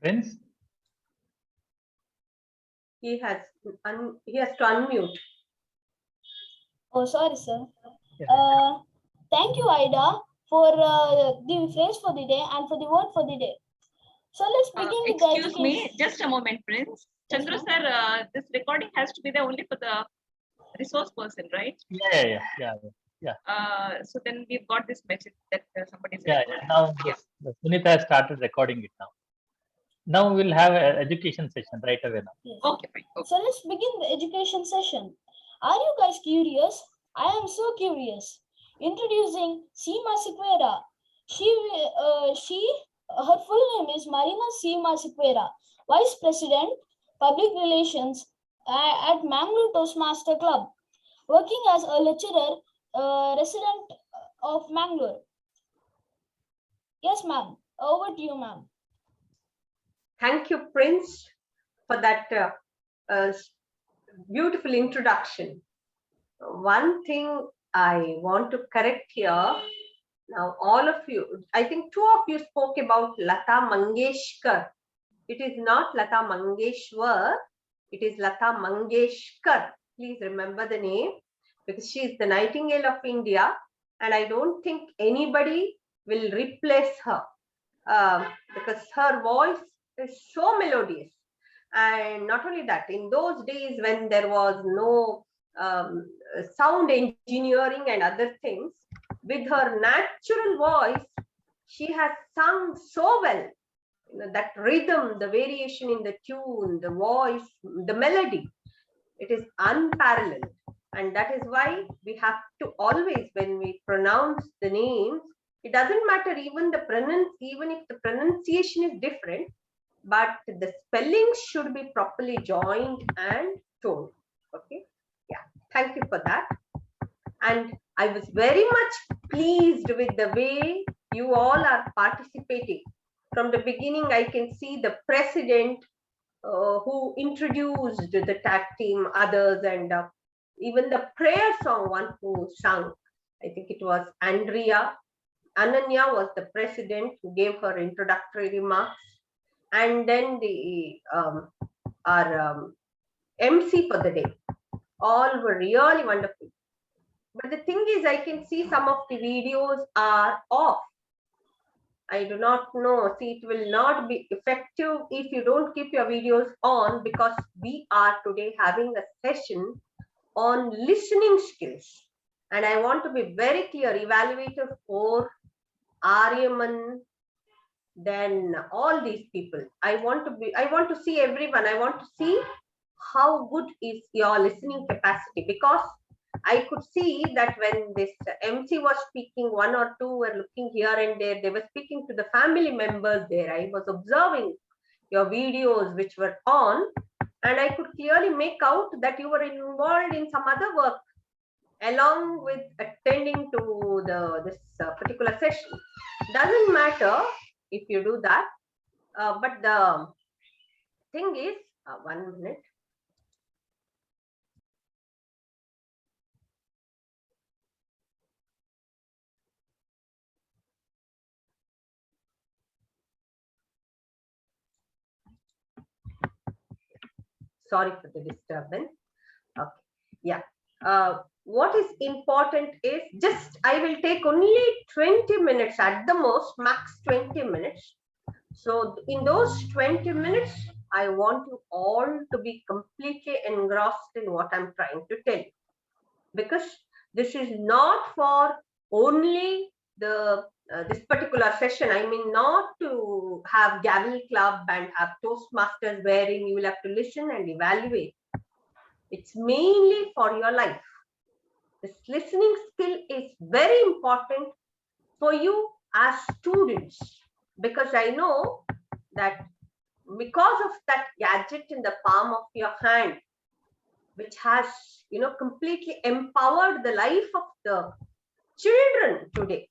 Prince? He has to unmute. Oh, sorry, sir. Yeah. Thank you, Ida, for the phrase for the day and for the word for the day. So let's begin with the education. Excuse me, just a moment, Prince. Yes, Chandru ma'am. sir, this recording has to be there only for the resource person, right? Yeah. So then we've got this message that somebody is Yeah. recording. Now Sunita has started recording it now. Now we'll have an education session right away now. Yes. Okay, fine. Okay. So let's begin the education session. Are you guys curious? I am so curious. Introducing Seema Sequeira. Her full name is Marina Seema Sequeira, Vice President, Public Relations at Mangalore Toastmaster Club, working as a lecturer, resident of Mangalore. Yes, ma'am. Over to you, ma'am. Thank you, Prince, for that beautiful introduction. One thing I want to correct here. Now, all of you, I think two of you spoke about Lata Mangeshkar. It is not Lata Mangeshwar, it is Lata Mangeshkar. Please remember the name, because she is the Nightingale of India, and I don't think anybody will replace her because her voice is so melodious. And not only that, in those days when there was no sound engineering and other things, with her natural voice, she has sung so well. You know, that rhythm, the variation in the tune, the voice, the melody, it is unparalleled. And that is why we have to always, when we pronounce the names, it doesn't matter even if the pronunciation is different, but the spellings should be properly joined and told. Okay, yeah, thank you for that. And I was very much pleased with the way you all are participating. From the beginning, I can see the president who introduced the tag team, others, and even the prayer song, one who sang, I think it was Andrea. Ananya was the president who gave her introductory remarks. And then our MC for the day. All were really wonderful. But the thing is, I can see some of the videos are off. I do not know. See, it will not be effective if you don't keep your videos on, because we are today having a session on listening skills. And I want to be very clear, evaluator 4, Aryaman, then all these people. I want to see everyone. I want to see how good is your listening capacity, because I could see that when this MC was speaking, one or two were looking here and there. They were speaking to the family members there. I was observing your videos which were on, and I could clearly make out that you were involved in some other work along with attending to this particular session. Doesn't matter if you do that, but the thing is, 1 minute. Sorry for the disturbance. Okay, yeah. What is important is just, I will take only 20 minutes at the most, max 20 minutes. So in those 20 minutes, I want you all to be completely engrossed in what I'm trying to tell you. Because this is not for only the this particular session. I mean, not to have gavel club and have Toastmasters wherein you will have to listen and evaluate. It's mainly for your life. This listening skill is very important for you as students, because I know that because of that gadget in the palm of your hand, which has, you know, completely empowered the life of the children today.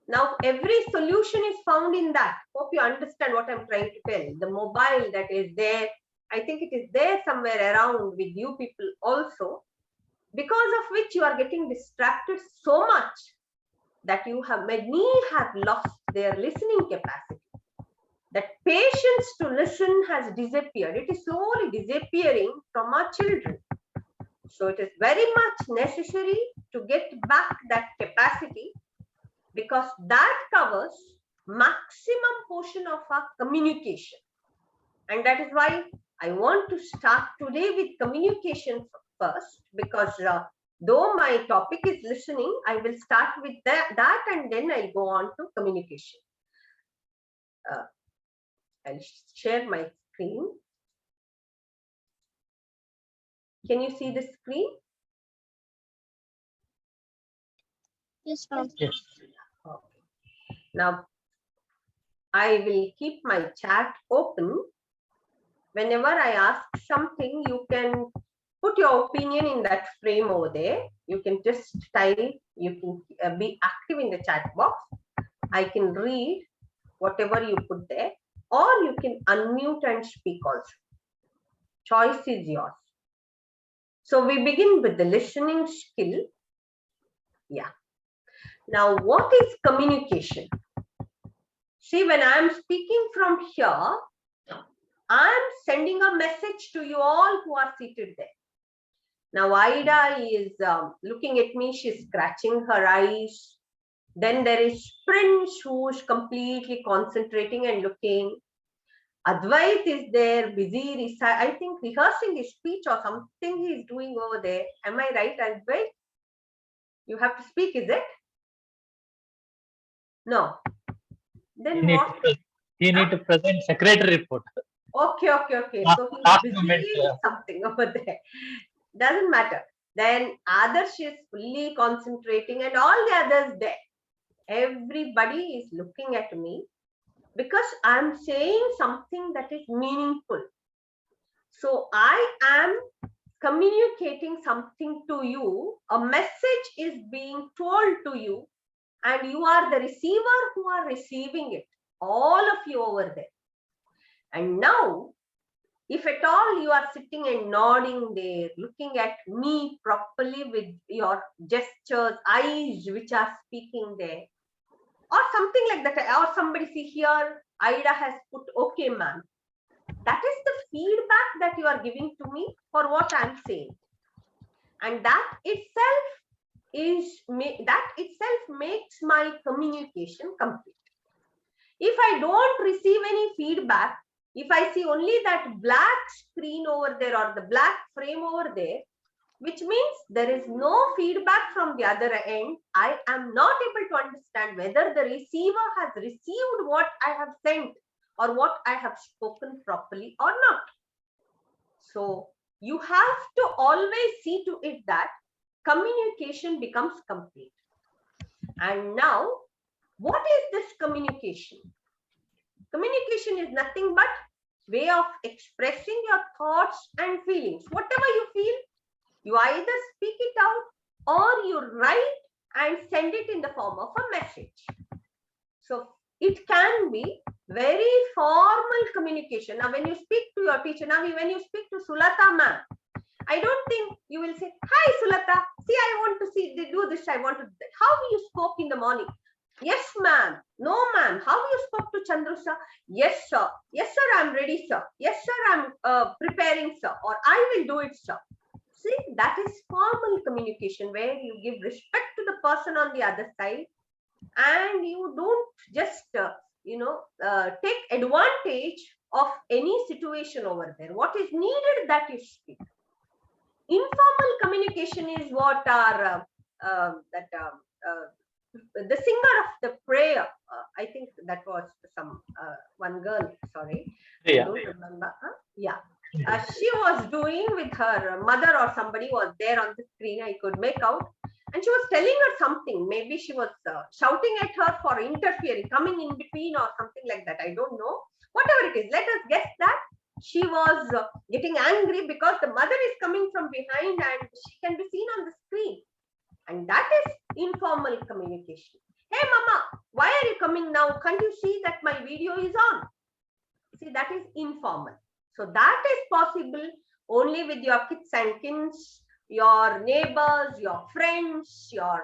Now, every solution is found in that. Hope you understand what I'm trying to tell. The mobile that is there, I think it is there somewhere around with you people also, because of which you are getting distracted so much that many have lost their listening capacity. that patience to listen has disappeared. It is slowly disappearing from our children. So it is very much necessary to get back that capacity, because that covers maximum portion of our communication. And that is why I want to start today with communication first, because though my topic is listening, I will start with that and then I'll go on to communication. I'll share my screen. Can you see the screen? Yes, Yes. Okay. Now, I will keep my chat open. Whenever I ask something, you can put your opinion in that frame over there. You can just type, you can be active in the chat box. I can read whatever you put there, or you can unmute and speak also. Choice is yours. So we begin with the listening skill. Yeah. Now, what is communication? See, when I'm speaking from here, I'm sending a message to you all who are seated there. Now, Ida is looking at me. She's scratching her eyes. Then there is Prince, who's completely concentrating and looking. Advait is there, busy, I think rehearsing his speech or something he's doing over there. Am I right, Advait? You have to speak, is it? No. Then what? You need to present secretary report. Okay. So Last he's moment, busy something over there. Doesn't matter. Then Adarsh is fully concentrating and all the others there. Everybody is looking at me because I'm saying something that is meaningful. So I am communicating something to you. A message is being told to you, and you are the receiver who are receiving it. All of you over there. And now, if at all you are sitting and nodding there, looking at me properly with your gestures, eyes which are speaking there, or something like that, or somebody see here, Ida has put, okay, ma'am. That is the feedback that you are giving to me for what I'm saying. And that itself makes my communication complete. If I don't receive any feedback, if I see only that black screen over there or the black frame over there, which means there is no feedback from the other end, I am not able to understand whether the receiver has received what I have sent or what I have spoken properly or not. So you have to always see to it that communication becomes complete. And now, what is this communication? Communication is nothing but way of expressing your thoughts and feelings. Whatever you feel, you either speak it out or you write and send it in the form of a message. So it can be very formal communication. Now, when you speak to your teacher, now when you speak to Sulata ma'am, I don't think you will say, hi Sulata, see, I want to see, they do this, I want to do that. How you spoke in the morning? Yes, ma'am. No, ma'am. How you spoke to Chandru sir? Yes, sir. Yes, sir, I'm ready, sir. Yes, sir, I'm preparing, sir. Or I will do it, sir. See, that is formal communication where you give respect to the person on the other side and you don't just, take advantage of any situation over there. What is needed, that you speak. Informal communication is what our the singer of the prayer, I think that was some one girl, sorry, Yeah. I don't remember. Yeah, she was doing with her mother or somebody was there on the screen, I could make out, and she was telling her something. Maybe she was shouting at her for interfering, coming in between or something like that. I don't know. Whatever it is, let us guess that she was getting angry because the mother is coming from behind and she can be seen on the screen. And that is informal communication. Hey mama, why are you coming now? Can't you see that my video is on? See, that is informal. So that is possible only with your kids and kins, your neighbors, your friends, your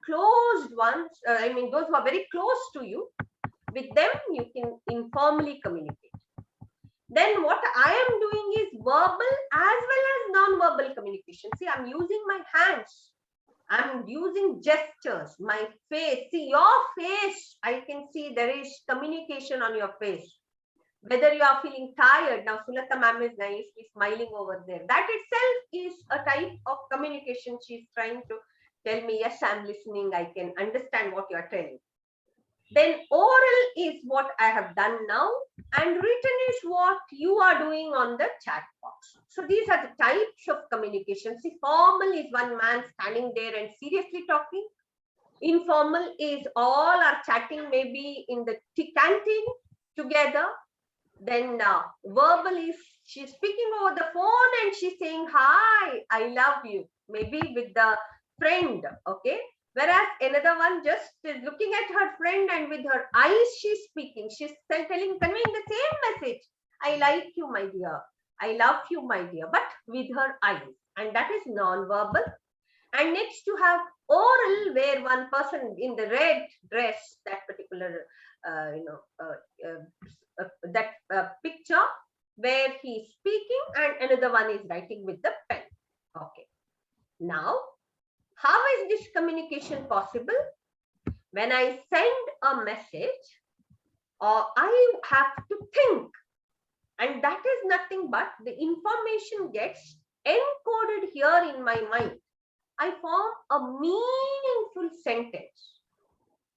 closed ones. I mean, those who are very close to you. with them you can informally communicate. Then what I am doing is verbal as well as non-verbal communication. See, I'm using my hands. I'm using gestures, my face. See, your face, I can see there is communication on your face. Whether you are feeling tired, now Sulata ma'am is nicely smiling over there. That itself is a type of communication. She's trying to tell me, yes, I'm listening. I can understand what you are telling. Then oral is what I have done now, and written is what you are doing on the chat box. So these are the types of communication. See, formal is one man standing there and seriously talking. Informal is all are chatting maybe in the canteen together. Then verbal is she's speaking over the phone and she's saying, hi, I love you, maybe with the friend, okay? Whereas another one just is looking at her friend and with her eyes she's speaking. She's conveying the same message. I like you, my dear. I love you, my dear, but with her eyes. And that is non-verbal. And next you have oral, where one person in the red dress, that particular, picture where he's speaking and another one is writing with the pen. Okay. Now, how is this communication possible? When I send a message, I have to think, and that is nothing but the information gets encoded here in my mind. I form a meaningful sentence.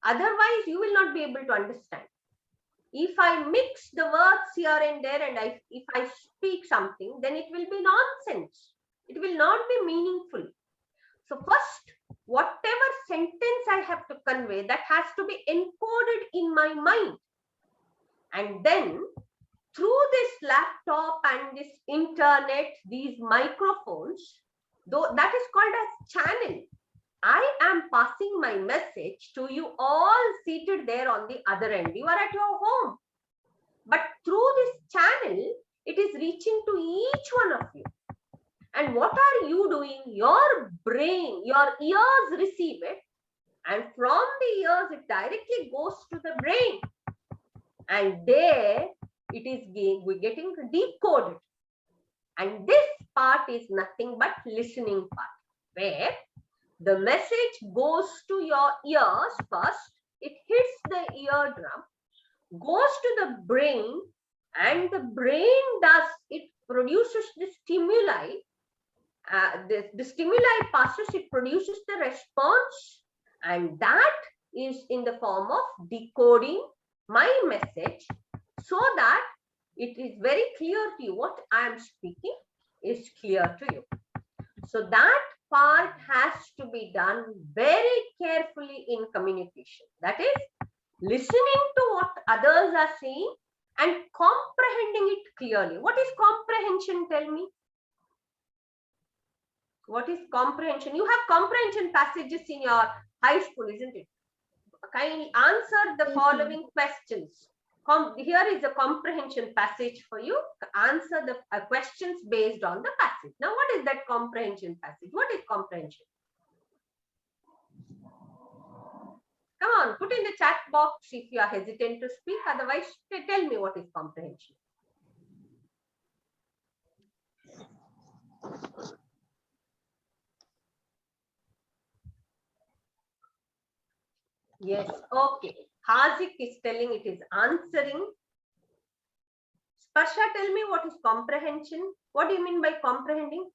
Otherwise, you will not be able to understand. If I mix the words here and there and if I speak something, then it will be nonsense. It will not be meaningful. So first, whatever sentence I have to convey, that has to be encoded in my mind. And then through this laptop and this internet, these microphones, though that is called as channel, I am passing my message to you all seated there on the other end. You are at your home. But through this channel, it is reaching to each one of you. And what are you doing? Your brain, your ears receive it. And from the ears, it directly goes to the brain. And there, it is getting decoded. And this part is nothing but listening part, where the message goes to your ears first, it hits the eardrum, goes to the brain, and the brain produces the stimuli. The stimuli passes, it produces the response, and that is in the form of decoding my message, so that it is very clear to you. What I am speaking is clear to you. So that part has to be done very carefully in communication. That is, listening to what others are saying and comprehending it clearly. What is comprehension? Tell me. What is comprehension? You have comprehension passages in your high school, isn't it? Kindly answer the following questions. Here is a comprehension passage for you. Answer the questions based on the passage. Now, what is that comprehension passage? What is comprehension? Come on, put in the chat box if you are hesitant to speak. Otherwise, tell me what is comprehension. Yes, okay. Hazik is telling it is answering. Sparsha, tell me what is comprehension. What do you mean by comprehending?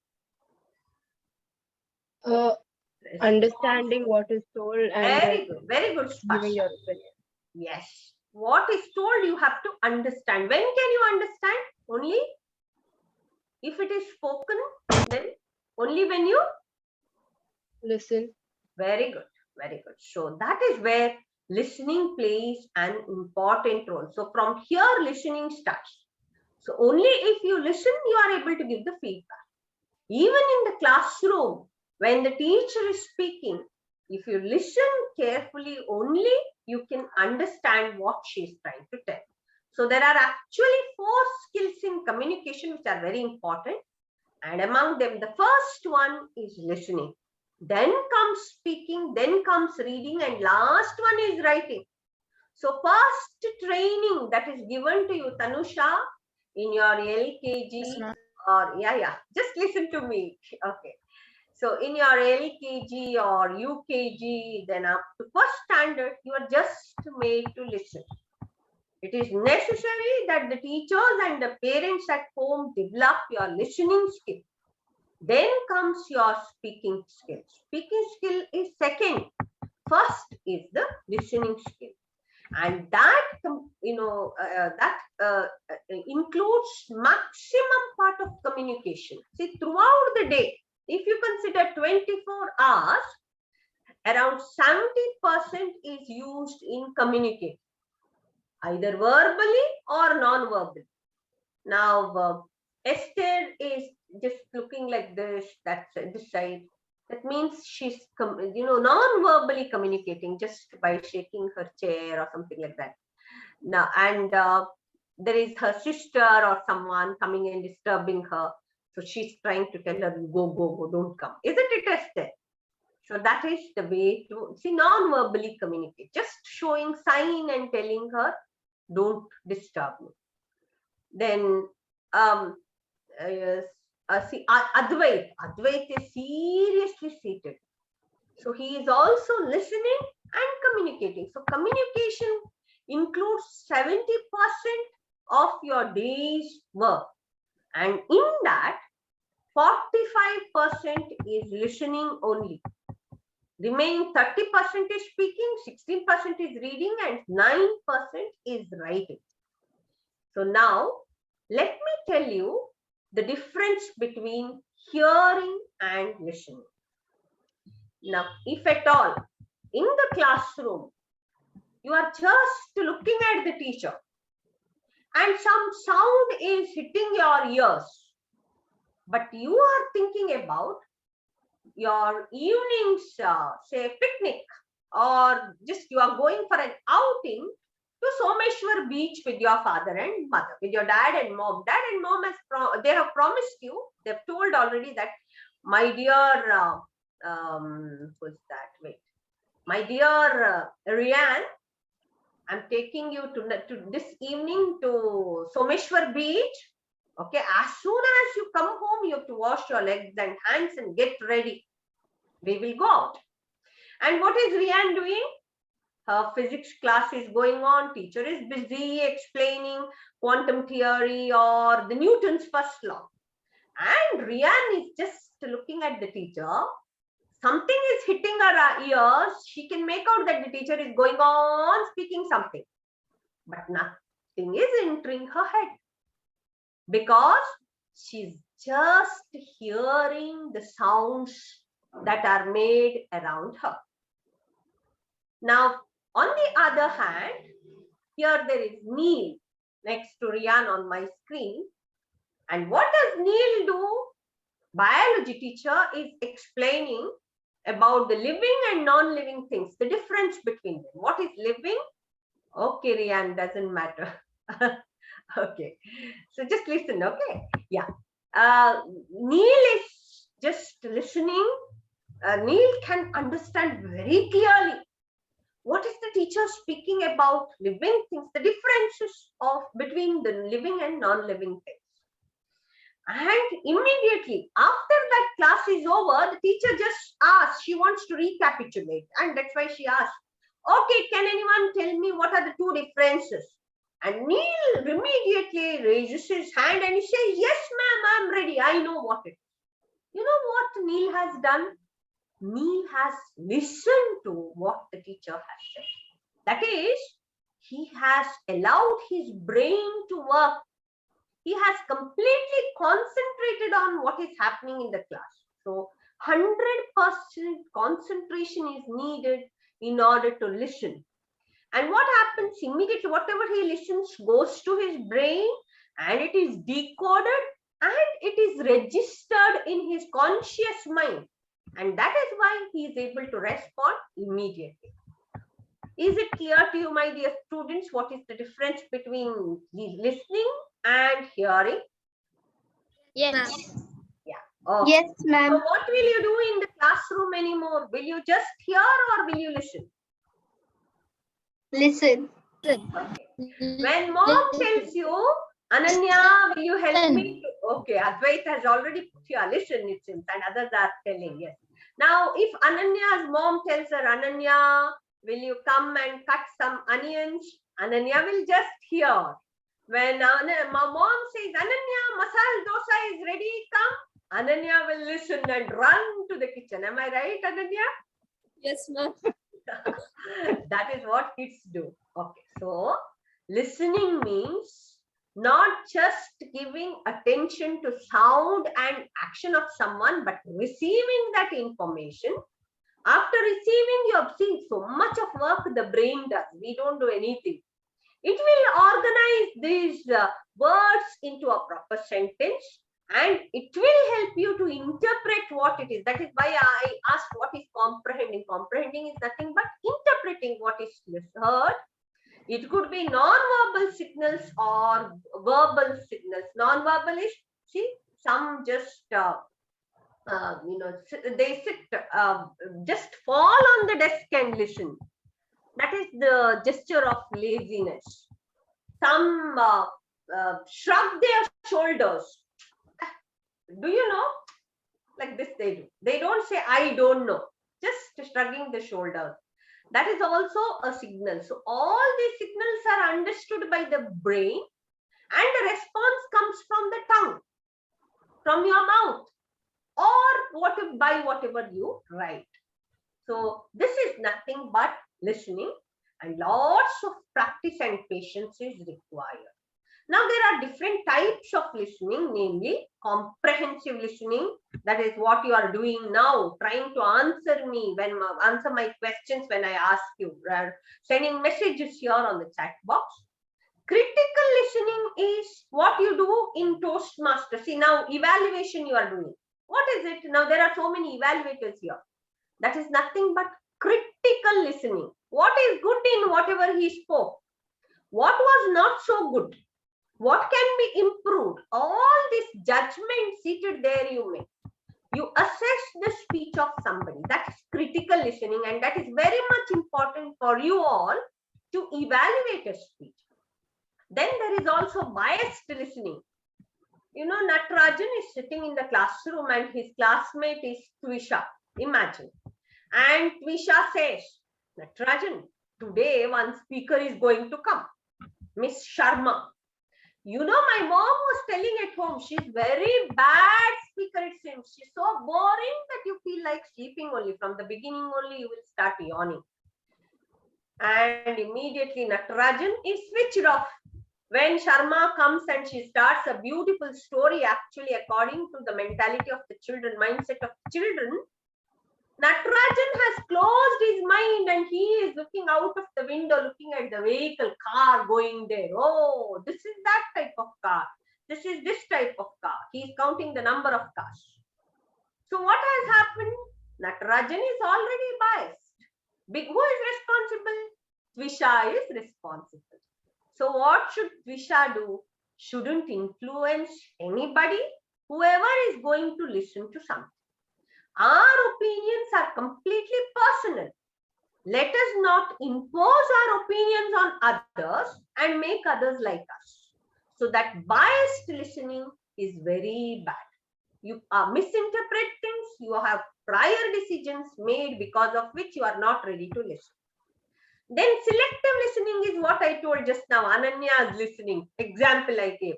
Understanding what is told and very good, giving your Sparsha. opinion. Yes, what is told you have to understand. When can you understand? Only if it is spoken, then only when you Listen. Very good, very good. So that is where listening plays an important role. So from here, listening starts. So only if you listen, you are able to give the feedback. Even in the classroom, when the teacher is speaking, if you listen carefully, only you can understand what she is trying to tell. So there are actually 4 skills in communication which are very important. And among them, the first one is listening. Then comes speaking, then comes reading, and last one is writing. So first training that is given to you, Tanusha, in your LKG, or just listen to me. Okay. So in your LKG or UKG, then up to first standard, you are just made to listen. It is necessary that the teachers and the parents at home develop your listening skill. Then comes your speaking skill. Speaking skill is second. First is the listening skill. And that, includes maximum part of communication. See, throughout the day, if you consider 24 hours, around 70% is used in communicating, either verbally or non-verbally. Now, Esther is just looking like this, that's this side. That means she's, non-verbally communicating just by shaking her chair or something like that. Now, and there is her sister or someone coming and disturbing her. So she's trying to tell her, go, don't come. Isn't it, Esther? So that is the way to see non-verbally communicate, just showing sign and telling her, don't disturb me. Then, see, Advait is seriously seated. So he is also listening and communicating. So communication includes 70% of your day's work. And in that, 45% is listening only. Remaining 30% is speaking, 16% is reading, and 9% is writing. So now, let me tell you the difference between hearing and listening. Now, if at all, in the classroom, you are just looking at the teacher and some sound is hitting your ears, but you are thinking about your evenings, say picnic, or just you are going for an outing to Someshwar beach with your father and mother, with your dad and mom. Dad and mom they have promised you, they've told already that, my dear, who's that? Wait, my dear Rian, I'm taking you to this evening to Someshwar beach. Okay, as soon as you come home, you have to wash your legs and hands and get ready. We will go out. And what is Rian doing? Her physics class is going on. Teacher is busy explaining quantum theory or the Newton's first law. And Rian is just looking at the teacher. Something is hitting her ears. She can make out that the teacher is going on speaking something. But nothing is entering her head, because she's just hearing the sounds that are made around her. Now, on the other hand, here there is Neil next to Rian on my screen. And what does Neil do? Biology teacher is explaining about the living and non-living things, the difference between them. What is living? Okay, Rian, doesn't matter. Okay, so just listen, okay? Yeah. Neil is just listening. Neil can understand very clearly what is the teacher speaking about living things, the differences between the living and non-living things. And immediately after that class is over, the teacher just asks, she wants to recapitulate, and that's why she asks, okay, can anyone tell me what are the two differences? And Neil immediately raises his hand and he says, yes, ma'am, I'm ready. I know what it is. You know what Neil has done? Neil has listened to what the teacher has said. That is, he has allowed his brain to work. He has completely concentrated on what is happening in the class. So 100% concentration is needed in order to listen. And what happens immediately? Whatever he listens goes to his brain and it is decoded and it is registered in his conscious mind. And that is why he is able to respond immediately. Is it clear to you, my dear students, what is the difference between listening and hearing? Yes. Yeah. Okay. Yes, ma'am. So what will you do in the classroom anymore? Will you just hear or will you listen? Listen. Okay. When mom tells you, Ananya, will you help me? Okay, Advait has already put here, listen, it seems, and others are telling, yes. Now, if Ananya's mom tells her, Ananya, will you come and cut some onions? Ananya will just hear. When my mom says, Ananya, masala dosa is ready, come. Ananya will listen and run to the kitchen. Am I right, Ananya? Yes, ma'am. That is what kids do. Okay, so listening means not just giving attention to sound and action of someone, but receiving that information. After receiving, you have seen so much of work the brain does. We don't do anything. It will organize these words into a proper sentence, and it will help you to interpret what it is. That is why I asked what is comprehending. Comprehending is nothing but interpreting what is heard. It could be non-verbal signals or verbal signals. Non-verbal is, see, some just they sit, just fall on the desk and listen. That is the gesture of laziness. Some shrug their shoulders. Do you know? Like this they do. They don't say, I don't know. Just shrugging the shoulders. That is also a signal. So all these signals are understood by the brain, and the response comes from the tongue, from your mouth, or by whatever you write. So this is nothing but listening, and lots of practice and patience is required. Now there are different types of listening, namely comprehensive listening. That is what you are doing now, trying to answer my questions when I ask you, sending messages here on the chat box. Critical listening is what you do in Toastmaster. See, now evaluation you are doing. What is it? Now there are so many evaluators here. That is nothing but critical listening. What is good in whatever he spoke? What was not so good? What can be improved? All this judgment seated there you make. You assess the speech of somebody. That is critical listening, and that is very much important for you all to evaluate a speech. Then there is also biased listening. You know, Natarajan is sitting in the classroom and his classmate is Twisha. Imagine. And Twisha says, Natarajan, today one speaker is going to come, Miss Sharma. You know, my mom was telling at home, she's very bad speaker, it seems. She's so boring that you feel like sleeping only. From the beginning only, you will start yawning. And immediately Natarajan is switched off. When Sharma comes and she starts a beautiful story, actually according to the mentality of the children, mindset of children, Natarajan has closed his mind and he is looking out of the window, looking at the vehicle, car going there. Oh, this is that type of car. This is this type of car. He is counting the number of cars. So what has happened? Natarajan is already biased. Who is responsible? Twisha is responsible. So what should Twisha do? Shouldn't influence anybody, whoever is going to listen to something. Our opinions are completely personal. Let us not impose our opinions on others and make others like us. So that biased listening is very bad. You misinterpret things, you have prior decisions made because of which you are not ready to listen. Then selective listening is what I told just now. Ananya is listening. Example I gave.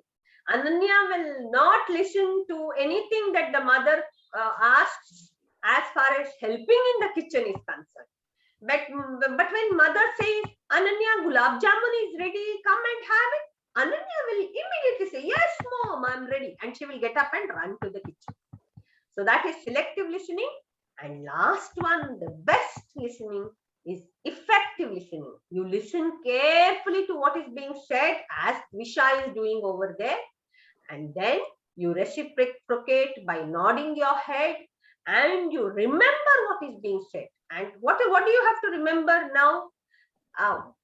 Ananya will not listen to anything that the mother asks as far as helping in the kitchen is concerned. But when mother says, Ananya, gulab jamun is ready, come and have it, Ananya will immediately say, yes, mom, I'm ready. And she will get up and run to the kitchen. So that is selective listening. And last one, the best listening is effective listening. You listen carefully to what is being said, as Twisha is doing over there. And then you reciprocate by nodding your head, and you remember what is being said. And what do you have to remember now?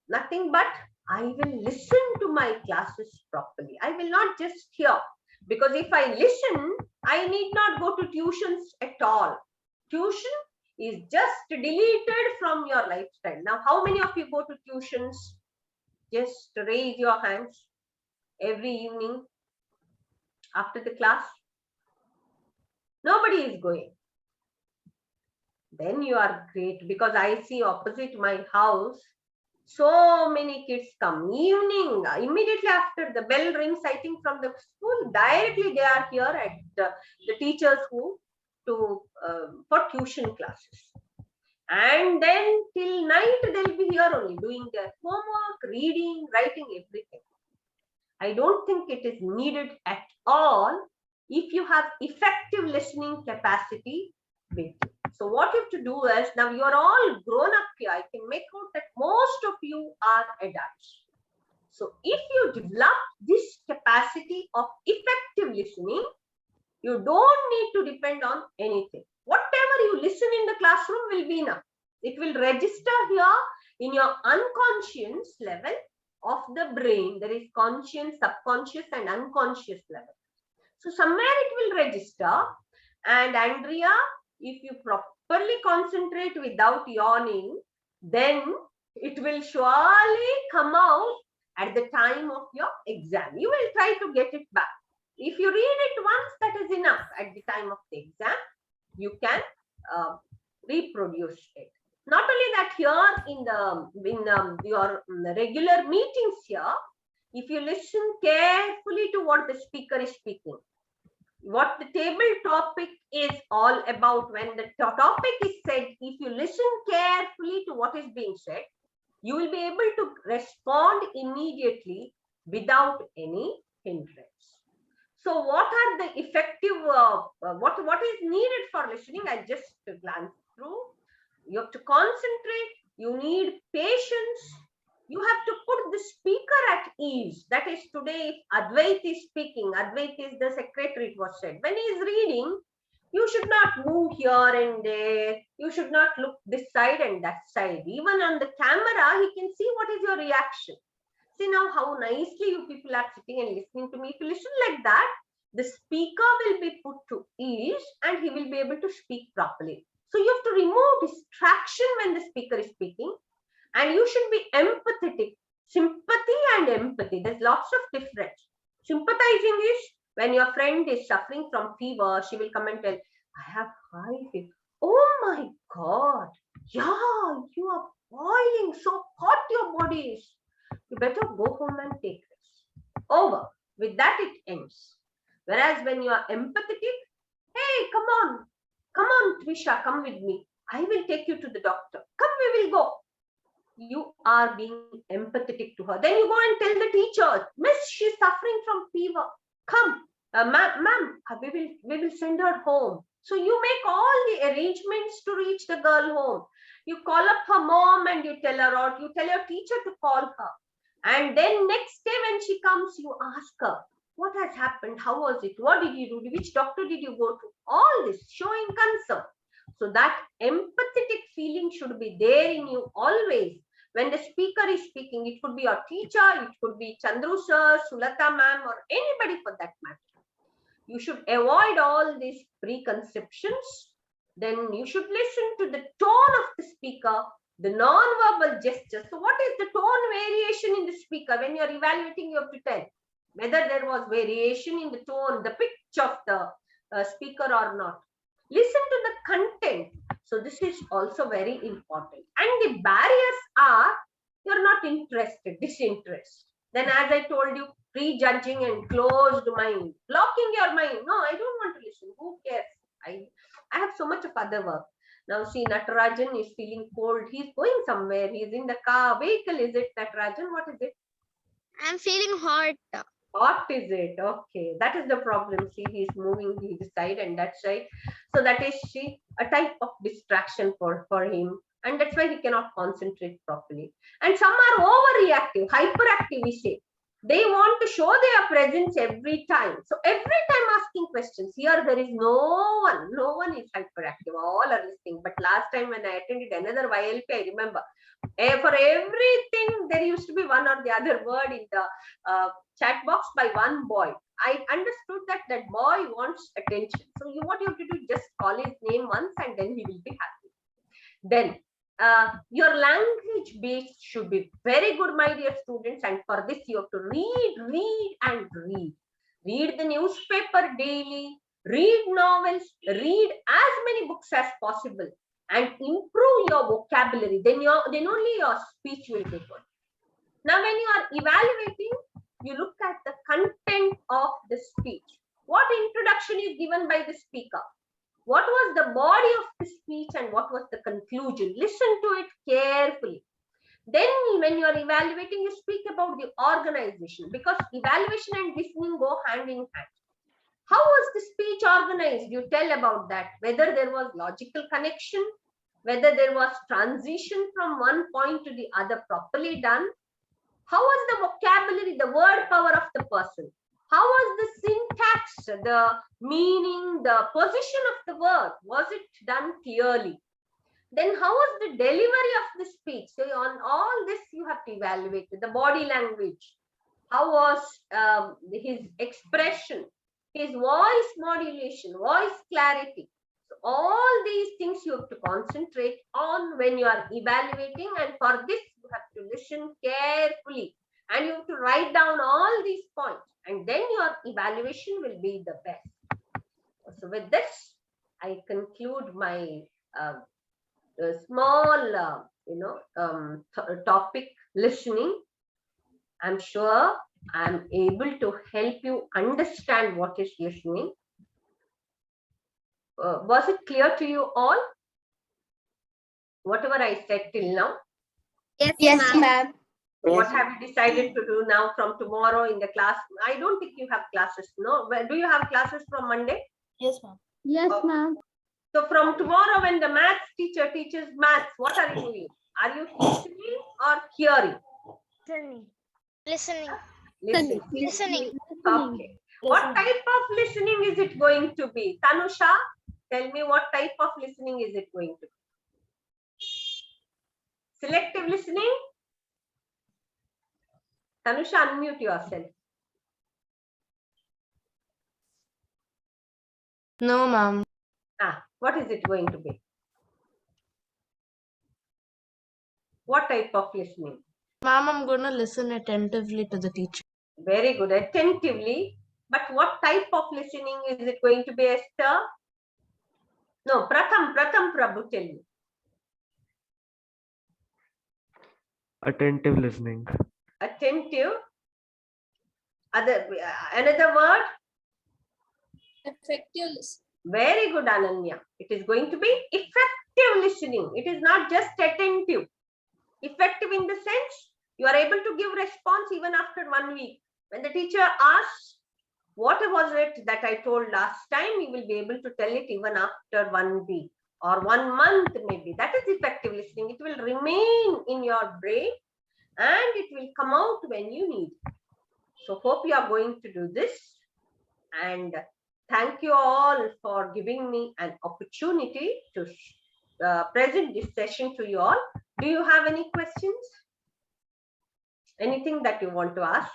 Nothing but I will listen to my classes properly. I will not just hear. Because if I listen, I need not go to tuitions at all. Tuition is just deleted from your lifestyle. Now, how many of you go to tuitions? Just raise your hands every evening after the class. Nobody is going. Then you are great, because I see opposite my house, so many kids come evening, immediately after the bell rings, I think from the school, directly they are here at the teachers who for tuition classes. And then till night, they'll be here only doing their homework, reading, writing, everything. I don't think it is needed at all if you have effective listening capacity with you. So what you have to do is, now you are all grown up here. I can make out that most of you are adults. So if you develop this capacity of effective listening, you don't need to depend on anything. Whatever you listen in the classroom will be enough. It will register here in your unconscious level of the brain. There is conscious, subconscious, and unconscious level. So somewhere it will register. And Andrea, if you properly concentrate without yawning, then it will surely come out at the time of your exam. You will try to get it back. If you read it once, that is enough. At the time of the exam, you can reproduce it. Not only that, here in your regular meetings here, if you listen carefully to what the speaker is speaking, what the table topic is all about, when the topic is said, if you listen carefully to what is being said, you will be able to respond immediately without any hindrance. So what are the effective, what is needed for listening? I just glanced through. You have to concentrate, you need patience, you have to put the speaker at ease. That is, today, if Advait is speaking, Advait is the secretary, it was said. When he is reading, you should not move here and there. You should not look this side and that side. Even on the camera, he can see what is your reaction. See now how nicely you people are sitting and listening to me. If you listen like that, the speaker will be put to ease and he will be able to speak properly. So you have to remove distraction when the speaker is speaking. And you should be empathetic. Sympathy and empathy. There's lots of difference. Sympathizing is when your friend is suffering from fever, she will come and tell, I have high fever. Oh my God. Yeah, you are boiling. So hot your body is. You better go home and take rest. Over. With that, it ends. Whereas when you are empathetic, hey, come on, Trisha, come with me. I will take you to the doctor. Come, we will go. You are being empathetic to her. Then you go and tell the teacher, Miss, she's suffering from fever. Come, ma'am, we will send her home. So you make all the arrangements to reach the girl home. You call up her mom and you tell her, or you tell your teacher to call her. And then next day when she comes, you ask her, what has happened? How was it? What did you do? Which doctor did you go to? All this, showing concern. So that empathetic feeling should be there in you always. When the speaker is speaking, it could be your teacher, it could be Chandru sir, Sulata ma'am, or anybody for that matter. You should avoid all these preconceptions. Then you should listen to the tone of the speaker, the non-verbal gestures. So what is the tone variation in the speaker? When you are evaluating, you have to tell whether there was variation in the tone, the pitch of the speaker or not. Listen to the content. So this is also very important. And the barriers are, you're not interested, disinterest. Then as I told you, prejudging and closed mind, blocking your mind. No, I don't want to listen. Who cares? I have so much of other work. Now see, Natarajan is feeling cold. He's going somewhere. He's in the car. Vehicle, is it, Natarajan? What is it? I'm feeling hot. Hot is it? Okay, that is the problem. See, he's moving this side and that side. So that is a type of distraction for him. And that's why he cannot concentrate properly. And some are overreactive, hyperactive, we say. They want to show their presence every time. So every time asking questions. Here there is no one is hyperactive. All are listening. But last time when I attended another YLP, I remember, for everything there used to be one or the other word in the chat box by one boy. I understood that boy wants attention. So what you have to do, just call his name once and then he will be happy. Then your language base should be very good, my dear students. And for this, you have to read, read, and read. Read the newspaper daily, read novels, read as many books as possible, and improve your vocabulary. Then only your speech will be good. Now, when you are evaluating, you look at the content of the speech. What introduction is given by the speaker? What was the body of the speech and what was the conclusion? Listen to it carefully. Then when you are evaluating, you speak about the organization, because evaluation and listening go hand in hand. How was the speech organized? You tell about that, whether there was logical connection, whether there was transition from one point to the other properly done. How was the vocabulary, the word power of the person? How was the syntax, the meaning, the position of the word? Was it done clearly? Then how was the delivery of the speech? So on all this, you have to evaluate the body language. How was his expression, his voice modulation, voice clarity? So all these things you have to concentrate on when you are evaluating. And for this, you have to listen carefully. And you have to write down all these points. And then your evaluation will be the best. So with this, I conclude my small, topic, listening. I'm sure I'm able to help you understand what is listening. Was it clear to you all? Whatever I said till now? Yes, ma'am. What have you decided to do now from tomorrow in the class? I don't think you have classes, no? Do you have classes from Monday? Yes, ma'am. Yes, ma'am. So from tomorrow, when the maths teacher teaches maths, what are you doing? Are you listening or hearing? Listening. Listening. Okay. What type of listening is it going to be? Tanusha, tell me, what type of listening is it going to be? Selective listening? Tanusha, unmute yourself. No, ma'am. What is it going to be? What type of listening? Ma'am, I'm going to listen attentively to the teacher. Very good, attentively. But what type of listening is it going to be, Esther? No, Pratham Prabhu, tell me. Attentive listening. Attentive. Another word? Effective listening. Very good, Ananya. It is going to be effective listening. It is not just attentive. Effective in the sense you are able to give response even after 1 week. When the teacher asks, what was it that I told last time, you will be able to tell it even after 1 week or 1 month maybe. That is effective listening. It will remain in your brain and it will come out when you need it. So hope you are going to do this. And thank you all for giving me an opportunity to present this session to you all. Do you have any questions? Anything that you want to ask?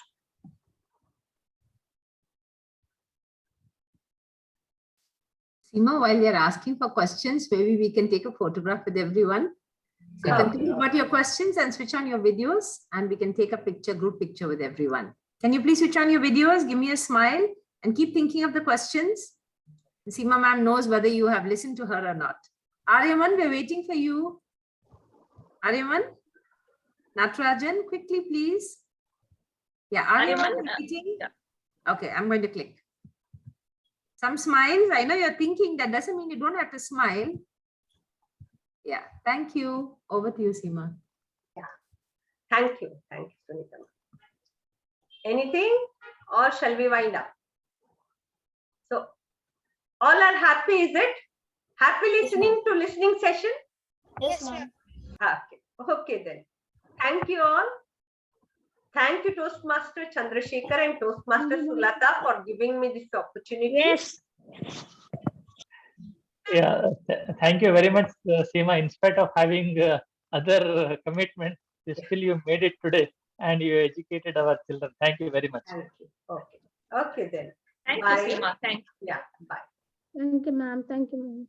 Seema, while you're asking for questions, maybe we can take a photograph with everyone. So you can think about your questions and switch on your videos, and we can take a group picture with everyone. Can you please switch on your videos, give me a smile, and keep thinking of the questions? Seema ma'am knows whether you have listened to her or not. Aryaman, we're waiting for you. Aryaman? Natarajan, quickly, please. Yeah, Aryaman, waiting. Yeah. Okay, I'm going to click. Some smiles. I know you're thinking, that doesn't mean you don't have to smile. Yeah, thank you. Over to you, Seema. Yeah, thank you. Thank you, Sunita. Anything, or shall we wind up? So, all are happy, is it? Happy listening to listening session? Yes, ma'am. Okay then. Thank you all. Thank you, Toastmaster Chandrasekhar and Toastmaster Sulata, for giving me this opportunity. Yes. Yeah, thank you very much, Seema. In spite of having other commitments, still you made it today and you educated our children. Thank you very much. Thank you. Okay. Okay then. Thank Bye. you, Seema. Thank you. Yeah. Bye. Thank you, ma'am. Thank you, ma'am.